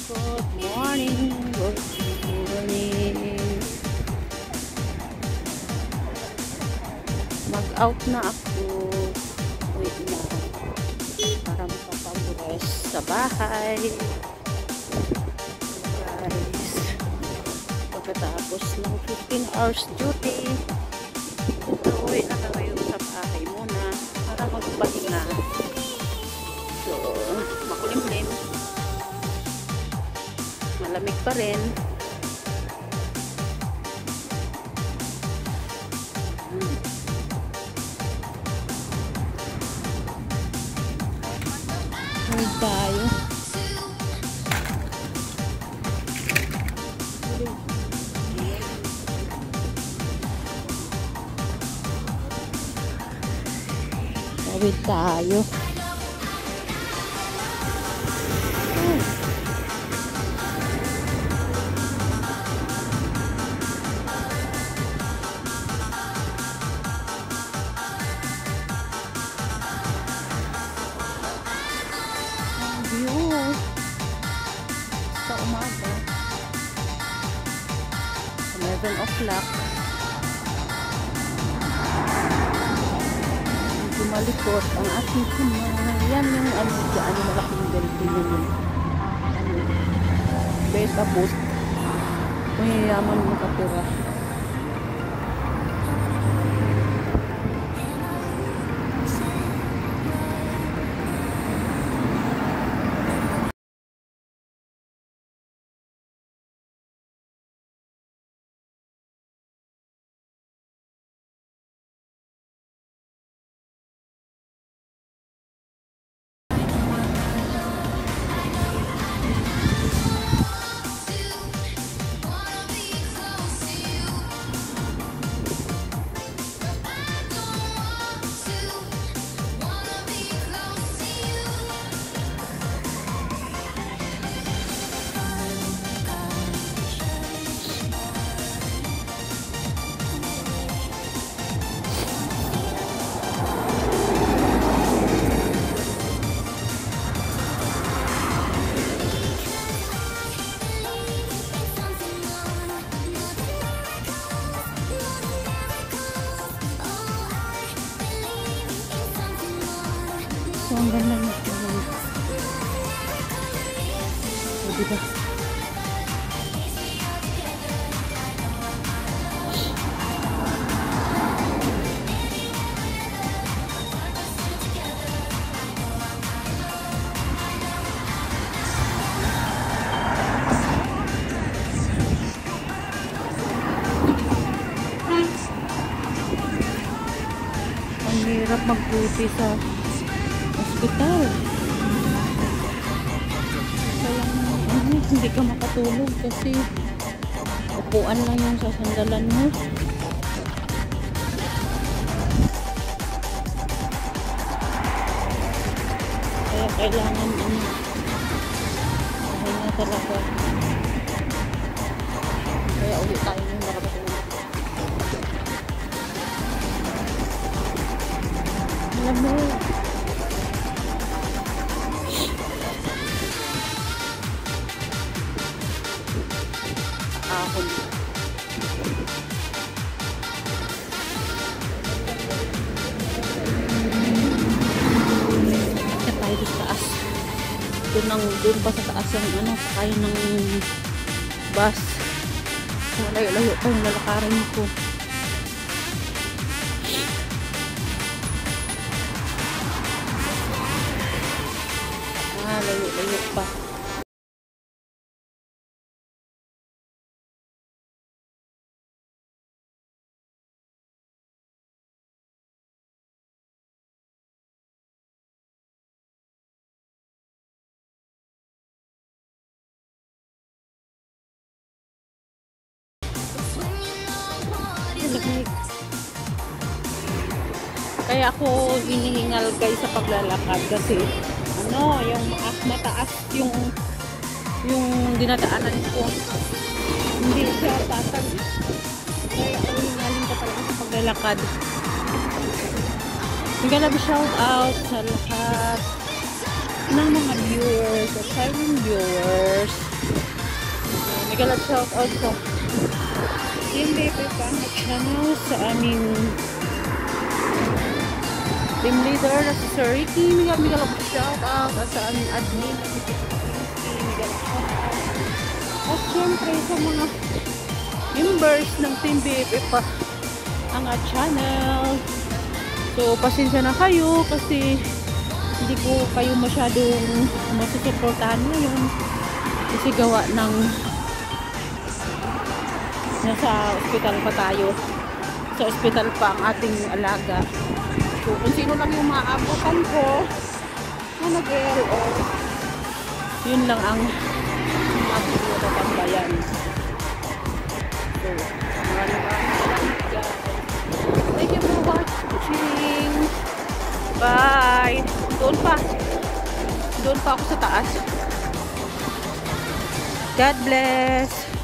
Good morning. Good morning. Mag-out na ako. Wait na. Para makapag-rest sa bahay. Guys. Pagkatapos ng 15 hours duty, uwi na tayo sa bahay muna para magpahinga. So, makulimlim. Malamig pa rin. Malamig tayo. Tawid tayo. View sa umaga 11 o'clock medyo malikot ang ating kumay. Yan yung ano dyan, malaking building yun beta boat. Mayayaman makapira. So, ang ganda na ito. O, diba? Ang hirap mag-duty sa hospital. Kaya hindi ka makatulog kasi upuan lang yung sasandalan mo. Kaya kailangan pahinga talaga. Kaya uwi tayo ng makatulog. Alam mo, ahon. Kaya tayo sa taas. Doon pa sa taas ang ano, sakay ng bus. So, layo-layo pa yung lalakarin ko. Layo-layo pa. Kaya ako hinihingal guys sa paglalakad kasi ano, yung mataas yung dinadaanan ko. Hindi siya patag. Kaya ako hinihingalin ka talaga sa paglalakad. I'm gonna be shout out sa lahat ng mga viewers at Siren viewers. Mega love shout out sa Team Baby Pangit Channel sa aming team leader na si Sir Ricky. Mega love shout out at sa aming admin na si Mega love shout out. At syempre sa mga members ng Team Baby pa ang channel. So pasensya na kayo kasi hindi ko kayo masyadong masusuportahan ngayon kasi gawa ng nasa ospital pa tayo, sa ospital pa ang ating alaga. So kung sino lang yung maabutan ko na nag-LO, yun lang ang ating matatambayan. So maraming salamat guys. Thank you for watching. Bye. Doon pa ako sa taas. God bless.